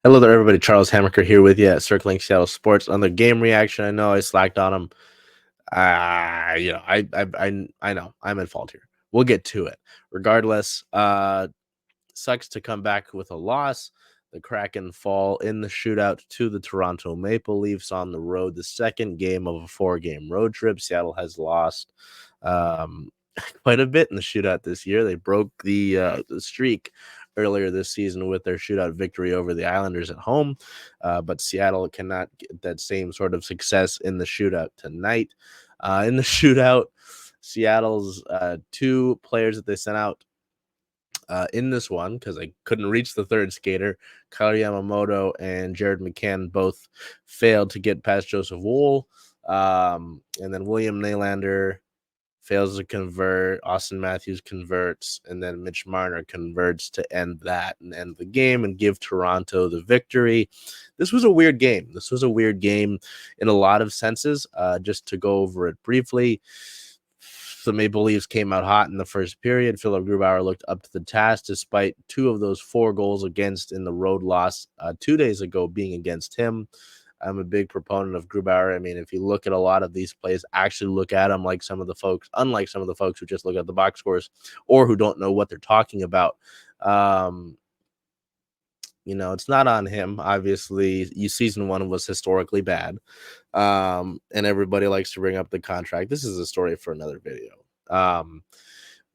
Hello there, everybody. Charles Hammaker here with you at Circling Seattle Sports. On the game reaction, I know I slacked on him. I know I'm at fault here. We'll get to it. Regardless, sucks to come back with a loss. The Kraken fall in the shootout to the Toronto Maple Leafs on the road. The second game of a 4-game road trip. Seattle has lost um, quite a bit in the shootout this year. They broke the streak earlier this season with their shootout victory over the Islanders at home, but Seattle cannot get that same sort of success in the shootout tonight. In the shootout, Seattle's two players that they sent out in this one, because I couldn't reach the third skater, Kyle Yamamoto and Jared McCann both failed to get past Joseph Wool. And then William Nylander fails to convert. Austin Matthews converts, and then Mitch Marner converts to end that and end the game and give Toronto the victory. This was a weird game. This was a weird game in a lot of senses. Just to go over it briefly, the Maple Leafs came out hot in the first period. Philip Grubauer looked up to the task despite two of those 4 goals against in the road loss 2 days ago being against him. I'm a big proponent of Grubauer. I mean, if you look at a lot of these plays, actually look at them like some of the folks, unlike some of the folks who just look at the box scores or who don't know what they're talking about. It's not on him. Obviously, season 1 was historically bad. And everybody likes to bring up the contract. This is a story for another video.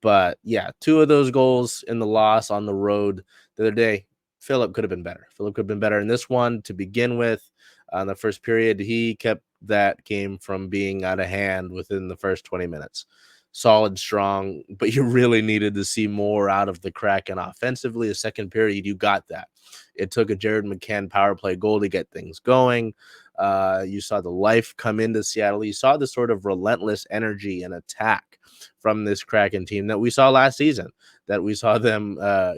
But yeah, 2 of those goals in the loss on the road the other day, Philip could have been better. Philip could have been better in this one to begin with. In the first period, he kept that game from being out of hand within the first 20 minutes. Solid, strong, but you really needed to see more out of the Kraken offensively. The second period, you got that. It took a Jared McCann power play goal to get things going. You saw the life come into Seattle. You saw the sort of relentless energy and attack from this Kraken team that we saw last season, that we saw them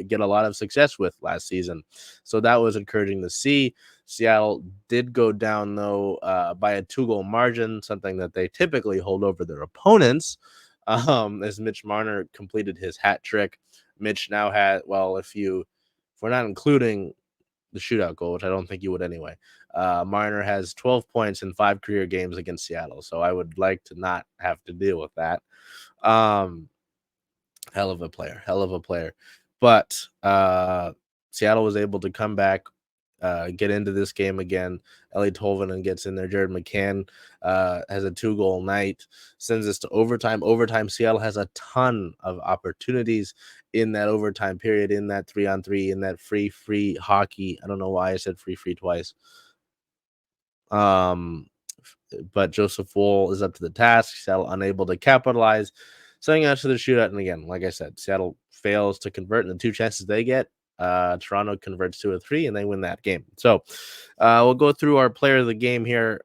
get a lot of success with last season. So that was encouraging to see. Seattle did go down, though, by a 2-goal margin, something that they typically hold over their opponents, as Mitch Marner completed his hat trick. Mitch now had, well, if we're not including the shootout goal, which I don't think you would anyway, Marner has 12 points in 5 career games against Seattle. So I would like to not have to deal with that. Hell of a player. But Seattle was able to come back, get into this game again. Ellie Tolvanen gets in there. Jared McCann has a 2-goal night, sends us to overtime. Seattle has a ton of opportunities in that overtime period, in that 3-on-3, in that free hockey. I don't know why I said free twice. But Joseph Wool is up to the task. Seattle unable to capitalize, sending us to the shootout. And again, like I said, Seattle fails to convert in the 2 chances they get. Toronto converts 2 of 3, and they win that game. So we'll go through our player of the game here.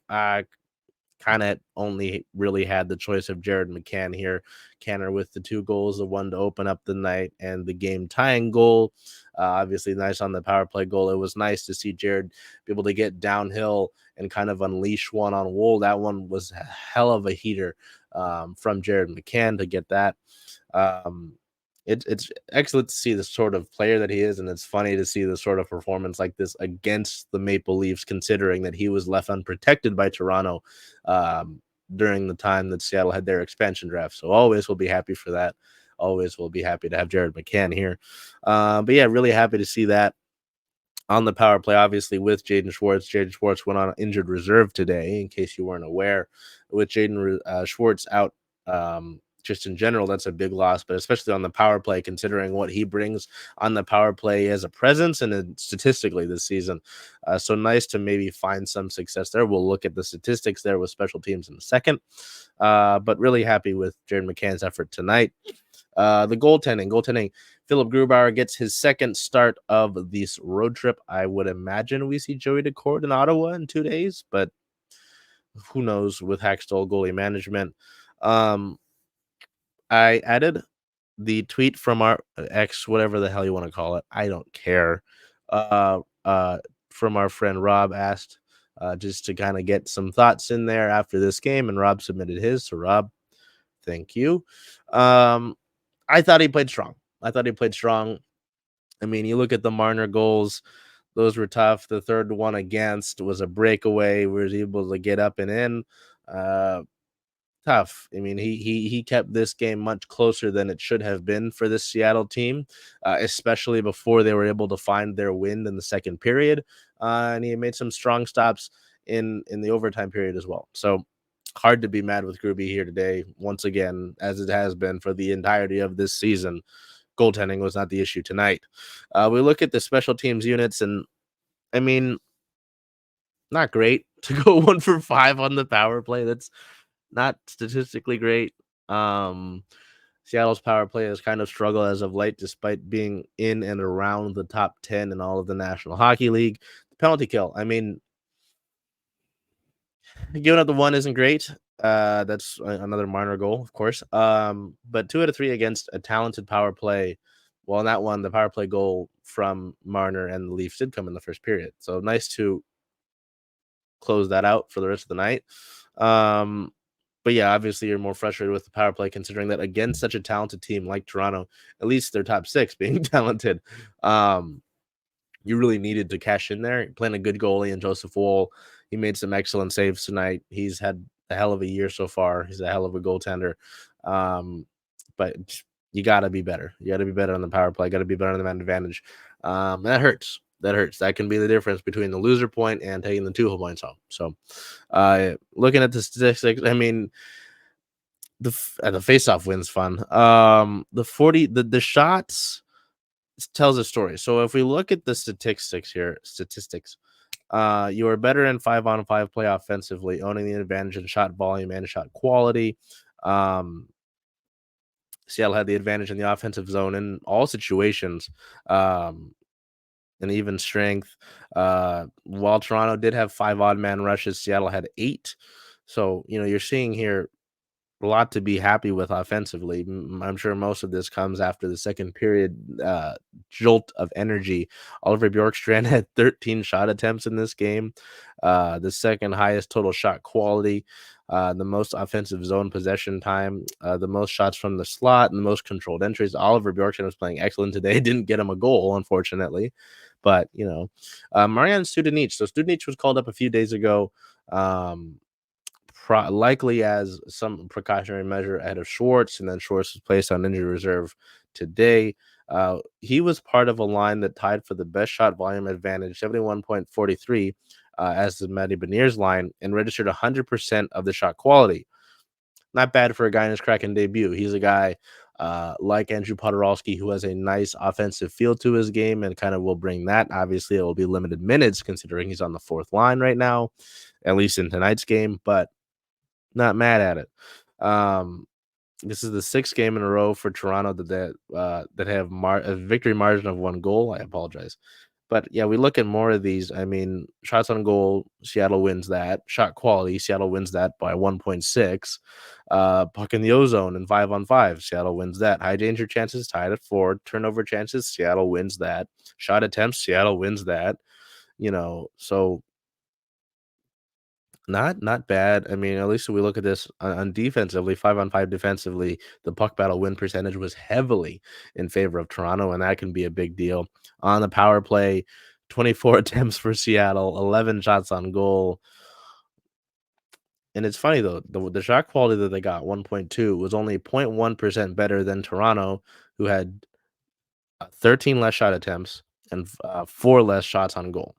Kind of only really had the choice of Jared McCann here. Canner with the 2 goals, the one to open up the night, and the game tying goal. Obviously nice on the power play goal. It was nice to see Jared be able to get downhill and kind of unleash one on Wool. That one was a hell of a heater from Jared McCann to get that. It's excellent to see the sort of player that he is, and it's funny to see the sort of performance like this against the Maple Leafs, considering that he was left unprotected by Toronto during the time that Seattle had their expansion draft. So always will be happy for that. Always will be happy to have Jared McCann here. But yeah, really happy to see that on the power play, obviously, with Jaden Schwartz. Jaden Schwartz went on injured reserve today, in case you weren't aware. With Jaden Schwartz out, just in general, that's a big loss, but especially on the power play, considering what he brings on the power play as a presence and statistically this season. So nice to maybe find some success there. We'll look at the statistics there with special teams in a second. But really happy with Jared McCann's effort tonight. The goaltending. Philip Grubauer gets his second start of this road trip. I would imagine we see Joey Daccord in Ottawa in 2 days, but who knows with Hackstall goalie management. I added the tweet from our ex, whatever the hell you want to call it. I don't care. From our friend Rob asked just to kind of get some thoughts in there after this game, and Rob submitted his. So Rob, thank you. I thought he played strong. I mean, you look at the Marner goals, those were tough. The third one against was a breakaway. We was able to get up and in. Uh, Tough. I mean, he kept this game much closer than it should have been for this Seattle team, especially before they were able to find their wind in the second period. And he made some strong stops in the overtime period as well. So hard to be mad with Gruby here today. Once again, as it has been for the entirety of this season, goaltending was not the issue tonight. We look at the special teams units, and I mean, not great to go 1 for 5 on the power play. That's not statistically great. Um, Seattle's power play has kind of struggled as of late, despite being in and around the top 10 in all of the National Hockey League. The penalty kill, I mean, giving up the one isn't great. That's another minor goal, of course. But 2 out of 3 against a talented power play. Well, in that one, the power play goal from Marner and the Leafs did come in the first period. So nice to close that out for the rest of the night. Um, but yeah, obviously you're more frustrated with the power play considering that against such a talented team like Toronto, at least their top 6 being talented, um, you really needed to cash in there. Playing a good goalie in Joseph Woll. He made some excellent saves tonight. He's had a hell of a year so far. He's a hell of a goaltender. Um, but you got to be better. You got to be better on the power play. Got to be better on the man advantage. And that hurts. That hurts. That can be the difference between the loser point and taking the 2 points home. So, looking at the statistics, I mean, the face-off win's fun. The shots tells a story. So if we look at the statistics here, you are better in 5-on-5 play offensively, owning the advantage in shot volume and shot quality. Um, Seattle had the advantage in the offensive zone in all situations, and even strength. While Toronto did have 5 odd man rushes, Seattle had 8. So, you're seeing here a lot to be happy with offensively. I'm sure most of this comes after the second period jolt of energy. Oliver Bjorkstrand had 13 shot attempts in this game, the second highest total shot quality, the most offensive zone possession time, the most shots from the slot, and the most controlled entries. Oliver Bjorkstrand was playing excellent today. Didn't get him a goal, unfortunately. But, Marian Studenic. So Studenic was called up a few days ago. Likely as some precautionary measure ahead of Schwartz, and then Schwartz was placed on injury reserve today. He was part of a line that tied for the best shot volume advantage, 71.43, as the Matty Beniers line, and registered 100% of the shot quality. Not bad for a guy in his Kraken debut. He's a guy like Andrew Podorowski who has a nice offensive feel to his game and kind of will bring that. Obviously, it will be limited minutes considering he's on the 4th line right now, at least in tonight's game, but not mad at it. This is the 6th game in a row for Toronto that have a victory margin of 1 goal. I apologize. But yeah, we look at more of these. I mean, shots on goal, Seattle wins that. Shot quality, Seattle wins that by 1.6. Puck in the ozone and 5-on-5, Seattle wins that. High danger chances tied at 4. Turnover chances, Seattle wins that. Shot attempts, Seattle wins that. So not bad. I mean, at least we look at this on defensively, 5-on-5 defensively, the puck battle win percentage was heavily in favor of Toronto, and that can be a big deal. On the power play, 24 attempts for Seattle, 11 shots on goal. And it's funny though, the shot quality that they got, 1.2, was only 0.1% better than Toronto, who had 13 less shot attempts and 4 less shots on goal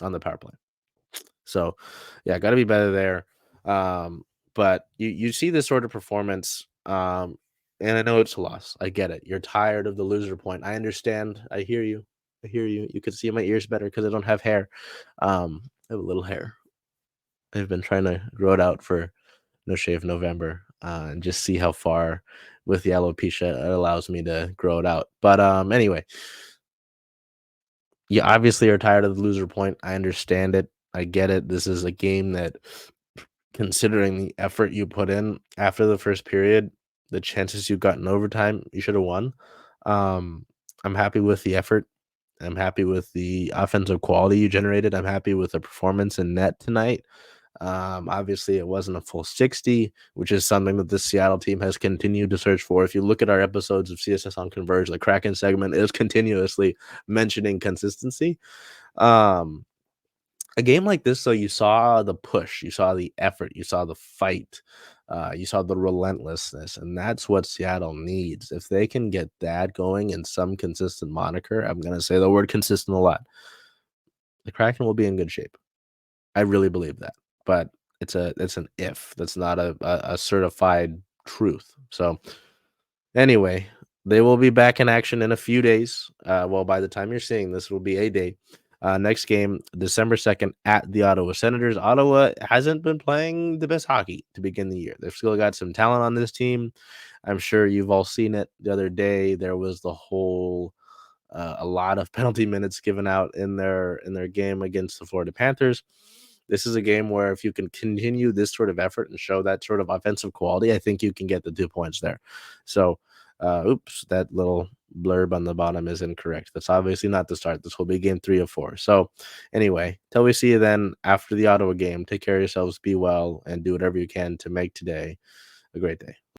on the power play. So, yeah, got to be better there. But you see this sort of performance, and I know it's a loss. I get it. You're tired of the loser point. I understand. I hear you. I hear you. You can see my ears better because I don't have hair. I have a little hair. I've been trying to grow it out for No Shave November, and just see how far with the alopecia it allows me to grow it out. But anyway, you obviously are tired of the loser point. I understand it. I get it. This is a game that, considering the effort you put in after the first period, the chances you got in overtime, you should have won. I'm happy with the effort. I'm happy with the offensive quality you generated. I'm happy with the performance in net tonight. Obviously, it wasn't a full 60, which is something that the Seattle team has continued to search for. If you look at our episodes of CSS on Converge, the Kraken segment is continuously mentioning consistency. Um, a game like this, though, you saw the push, you saw the effort, you saw the fight, you saw the relentlessness, and that's what Seattle needs. If they can get that going in some consistent moniker, I'm gonna say the word consistent a lot, the Kraken will be in good shape. I really believe that, but it's an if. That's not a certified truth. So anyway, they will be back in action in a few days. Well, by the time you're seeing this, will be a day. Next game, December 2nd at the Ottawa Senators. Ottawa hasn't been playing the best hockey to begin the year. They've still got some talent on this team. I'm sure you've all seen it. The other day, there was the whole a lot of penalty minutes given out in their game against the Florida Panthers. This is a game where if you can continue this sort of effort and show that sort of offensive quality, I think you can get the 2 points there. So, oops, that little blurb on the bottom is incorrect. That's obviously not the start. This will be game 3 of 4. So, anyway, till we see you then after the Ottawa game, take care of yourselves, be well, and do whatever you can to make today a great day.